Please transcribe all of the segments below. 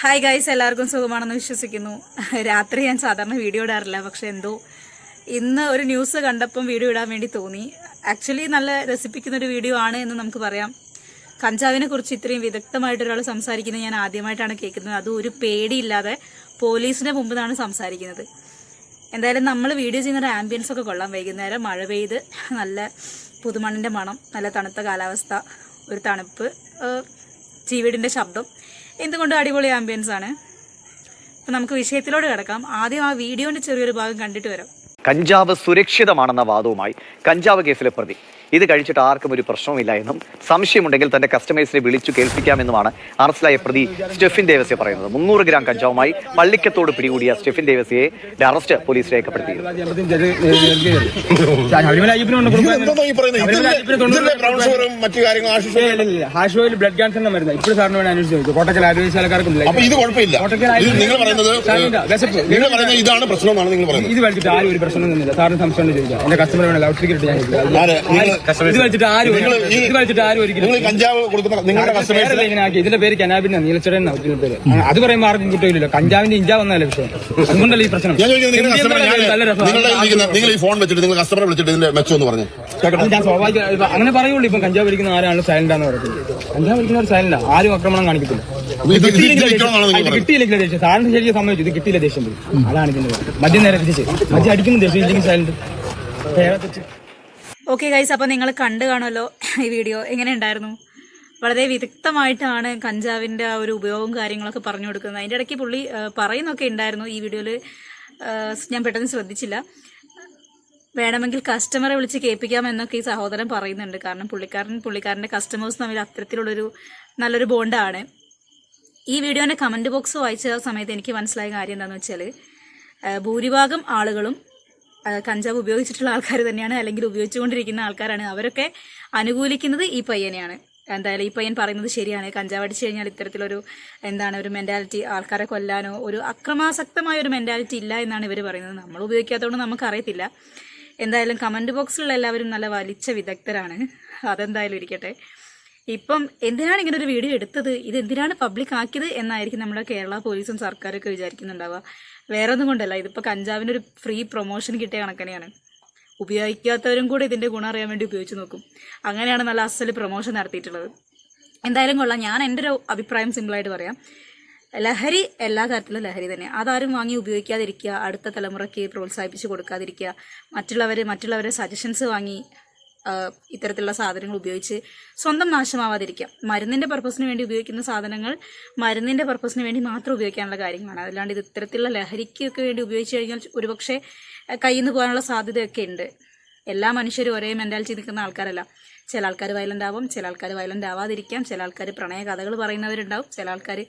Hi guys, എല്ലാവർക്കും സുഖമാണെന്ന് വിശ്വസിക്കുന്നു. രാത്രി ഞാൻ സാധാരണ വീഡിയോ ഇടാറില്ല, പക്ഷെ എന്തോ ഇന്ന് ഒരു ന്യൂസ് കണ്ടപ്പം വീഡിയോ ഇടാൻ വേണ്ടി തോന്നി. ആക്ച്വലി നല്ല രസിപ്പിക്കുന്നൊരു വീഡിയോ ആണ് എന്ന് നമുക്ക് പറയാം. കഞ്ചാവിനെ കുറിച്ച് ഇത്രയും വിദഗ്ധമായിട്ട് ഒരാൾ സംസാരിക്കുന്നത് ഞാൻ ആദ്യമായിട്ടാണ് കേൾക്കുന്നത്. അതും ഒരു പേടിയില്ലാതെ പോലീസിന്റെ മുമ്പ് നിന്നാണ് സംസാരിക്കുന്നത്. എന്തായാലും നമ്മൾ വീഡിയോ ചെയ്യുന്ന ആംബിയൻസ് ഒക്കെ കൊള്ളാം. വൈകുന്നേരം മഴ പെയ്ത് നല്ല പുതുമണ്ണിന്റെ മണം, നല്ല തണുത്ത കാലാവസ്ഥ, ഒരു തണുപ്പ്, ചീവീടിന്റെ ശബ്ദം, എന്തുകൊണ്ടും അടിപൊളി ആംബിയൻസ് ആണ്. അപ്പം നമുക്ക് വിഷയത്തിലോട് കിടക്കാം. ആദ്യം ആ വീഡിയോന്റെ ചെറിയൊരു ഭാഗം കണ്ടിട്ട് വരാം. കഞ്ചാവ് സുരക്ഷിതമാണെന്ന വാദവുമായി കഞ്ചാവ് കേസിലെ പ്രതി ഇത് കഴിച്ചിട്ട് ആർക്കും ഒരു പ്രശ്നവുമില്ല എന്നും സംശയമുണ്ടെങ്കിൽ തന്റെ കസ്റ്റമേഴ്സിനെ വിളിച്ചു കേൾപ്പിക്കാമെന്നുമാണ് അറസ്റ്റിലായ പ്രതി സ്റ്റെഫിൻ ദേവസ്യ പറയുന്നത്. 300 ഗ്രാം കഞ്ചാവുമായി പള്ളിക്കത്തോട് പിടികൂടിയ സ്റ്റെഫിൻ ദേവസ്യയെ അറസ്റ്റ് പോലീസ് രേഖപ്പെടുത്തി. ഇതാണ് പ്രശ്നം. ഇത് വലിച്ചിട്ട് ആരും ഒരു പ്രശ്നം തന്നില്ല. സാറിന് സംശയം ചോദിക്കാം. എന്റെ കസ്റ്റമർ വേണം ലൗഡ് സ്പീക്കർ ഇട്ട് കഞ്ചാവ് കൊടുക്കുന്ന നിങ്ങളുടെ കസ്റ്റമേഴ്സ് ഇതിന്റെ പേര് കനാബിന്റെ നീലച്ചടൻ പേര്. അത് പറയുമ്പോൾ ആർക്കും കിട്ടില്ല. കഞ്ചാവിന്റെ ഇഞ്ചാ വന്നല്ലേ വിഷയം. അതുകൊണ്ടല്ലേ ഈ പ്രശ്നം. നിങ്ങൾ ഈ ഫോൺ വെച്ചിട്ട് നിങ്ങൾ കസ്റ്റമറെ വിളിച്ചിട്ട് ഇതിന്റെ മെച്ചം എന്ന് പറഞ്ഞു ഞാൻ സ്വാഭാവിക അങ്ങനെ പറയുള്ളൂ. ഇപ്പം കഞ്ചാവ് വലിക്കുന്ന ആരാണ് സൈലന്റാന്ന് പറയുന്നത്. കഞ്ചാവ് വലിക്കുന്നവർ സൈലന്റാ, ആരും ആക്രമണം കാണിക്കത്തില്ല. കിട്ടിയില്ലെങ്കിൽ ദേഷ്യം. സാറിന് ശരിക്കും സമ്മതിച്ചു, ഇത് കിട്ടിയില്ല ദേഷ്യം. അതാണ് ഇതിന്റെ മദ്യം നേരെ തിരിച്ച് മദ്യം അടിക്കുന്ന ദേഷ്യം ഇല്ലെങ്കിൽ സൈലന്റ്. ഓക്കെ ഗൈസ്, അപ്പോൾ നിങ്ങൾ കണ്ടു കാണുമല്ലോ ഈ വീഡിയോ. എങ്ങനെ ഉണ്ടായിരുന്നു? വളരെ വിദഗ്ധമായിട്ടാണ് കഞ്ചാവിൻ്റെ ആ ഒരു ഉപയോഗവും കാര്യങ്ങളൊക്കെ പറഞ്ഞു കൊടുക്കുന്നത്. അതിൻ്റെ ഇടയ്ക്ക് പുള്ളി പറയുന്നൊക്കെ ഉണ്ടായിരുന്നു. ഈ വീഡിയോയിൽ ഞാൻ പെട്ടെന്ന് ശ്രദ്ധിച്ചില്ല. വേണമെങ്കിൽ കസ്റ്റമറെ വിളിച്ച് കേൾപ്പിക്കാം എന്നൊക്കെ ഈ സഹോദരൻ പറയുന്നുണ്ട്. കാരണം പുള്ളിക്കാരൻ്റെ കസ്റ്റമേഴ്സ് തമ്മിൽ അത്തരത്തിലുള്ളൊരു നല്ലൊരു ബോണ്ടാണ്. ഈ വീഡിയോൻ്റെ കമൻറ്റ് ബോക്സ് വായിച്ച സമയത്ത് എനിക്ക് മനസ്സിലായ കാര്യം എന്താണെന്ന് വെച്ചാൽ, ഭൂരിഭാഗം ആളുകളും കഞ്ചാവ് ഉപയോഗിച്ചിട്ടുള്ള ആൾക്കാർ തന്നെയാണ്, അല്ലെങ്കിൽ ഉപയോഗിച്ചുകൊണ്ടിരിക്കുന്ന ആൾക്കാരാണ്. അവരൊക്കെ അനുകൂലിക്കുന്നത് ഈ പയ്യനെയാണ്. എന്തായാലും ഈ പയ്യൻ പറയുന്നത് ശരിയാണ്. കഞ്ചാവ് അടിച്ചു കഴിഞ്ഞാൽ ഇത്തരത്തിലൊരു ഒരു മെന്റാലിറ്റി, ആൾക്കാരെ കൊല്ലാനോ ഒരു അക്രമാസക്തമായ ഒരു മെന്റാലിറ്റി ഇല്ല എന്നാണ് ഇവർ പറയുന്നത്. നമ്മൾ ഉപയോഗിക്കാത്തതുകൊണ്ട് നമുക്കറിയത്തില്ല. എന്തായാലും കമന്റ് ബോക്സിലുള്ള എല്ലാവരും നല്ല വലിച്ച വിദഗ്ധരാണ്. അതെന്തായാലും ഇരിക്കട്ടെ. ഇപ്പം എന്തിനാണ് ഇങ്ങനെ ഒരു വീഡിയോ എടുത്തത്, ഇത് എന്തിനാണ് പബ്ലിക് ആക്കിയത് എന്നായിരിക്കും നമ്മുടെ കേരള പോലീസും സർക്കാരൊക്കെ വിചാരിക്കുന്നുണ്ടാവുക. വേറെ ഒന്നും കൊണ്ടല്ല, ഇതിപ്പോൾ കഞ്ചാവിന് ഒരു ഫ്രീ പ്രൊമോഷൻ കിട്ടിയ കണക്കനെയാണ്. ഉപയോഗിക്കാത്തവരും കൂടെ ഇതിന്റെ ഗുണം അറിയാൻ വേണ്ടി ഉപയോഗിച്ച് നോക്കും. അങ്ങനെയാണ് നല്ല അസല് പ്രൊമോഷൻ നടത്തിയിട്ടുള്ളത്. എന്തായാലും കൊള്ളാം. ഞാൻ എൻ്റെ ഒരു അഭിപ്രായം സിമ്പിളായിട്ട് പറയാം. ലഹരി എല്ലാ തരത്തിലും ലഹരി തന്നെ. അതാരും വാങ്ങി ഉപയോഗിക്കാതിരിക്കുക, അടുത്ത തലമുറയ്ക്ക് പ്രോത്സാഹിപ്പിച്ച് കൊടുക്കാതിരിക്കുക, മറ്റുള്ളവരെ സജഷൻസ് വാങ്ങി ഇത്തരത്തിലുള്ള സാധനങ്ങൾ ഉപയോഗിച്ച് സ്വന്തം നാശമാവാതിരിക്കാം. മരുന്നിന്റെ പർപ്പസിന് വേണ്ടി ഉപയോഗിക്കുന്ന സാധനങ്ങൾ മരുന്നിന്റെ പർപ്പസിന് വേണ്ടി മാത്രം ഉപയോഗിക്കാനുള്ള കാര്യങ്ങളാണ്. അല്ലാണ്ട് ഇത് ഇത്തരത്തിലുള്ള ലഹരിക്കൊക്കെ വേണ്ടി ഉപയോഗിച്ച് കഴിഞ്ഞാൽ ഒരുപക്ഷെ കയ്യിൽ നിന്ന് പോകാനുള്ള സാധ്യതയൊക്കെ ഉണ്ട്. എല്ലാ മനുഷ്യരും ഒരേ മെന്റാലിറ്റി നിൽക്കുന്ന ആൾക്കാരല്ല. ചില ആൾക്കാർ വയലന്റ് ആവും, ചില ആൾക്കാർ വയലന്റ് ആവാതിരിക്കാം, ചില ആൾക്കാർ പ്രണയ കഥകൾ പറയുന്നവരുണ്ടാവും, ചില ആൾക്കാർ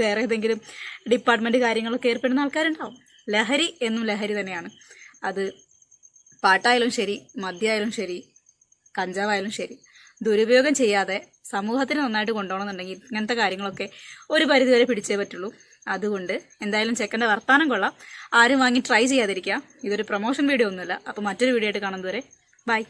വേറെ ഏതെങ്കിലും ഡിപ്പാർട്ട്മെന്റ് കാര്യങ്ങളൊക്കെ ഏർപ്പെടുന്ന ആൾക്കാരുണ്ടാവും. ലഹരി എന്നും ലഹരി തന്നെയാണ്. അത് പാട്ടായാലും ശരി, മദ്യമായാലും ശരി, കഞ്ചാവായാലും ശരി, ദുരുപയോഗം ചെയ്യാതെ സമൂഹത്തിന് നന്നായിട്ട് കൊണ്ടുപോകണമെന്നുണ്ടെങ്കിൽ ഇങ്ങനത്തെ കാര്യങ്ങളൊക്കെ ഒരു പരിധിവരെ പിടിച്ചേ പറ്റുള്ളൂ. അതുകൊണ്ട് എന്തായാലും ചെക്കൻ്റെ വർത്താനം കൊള്ളാം. ആരും വാങ്ങി ട്രൈ ചെയ്യാതിരിക്കുക. ഇതൊരു പ്രൊമോഷൻ വീഡിയോ ഒന്നുമില്ല. അപ്പോൾ മറ്റൊരു വീഡിയോ ആയിട്ട് കാണുന്നതുവരെ ബൈ.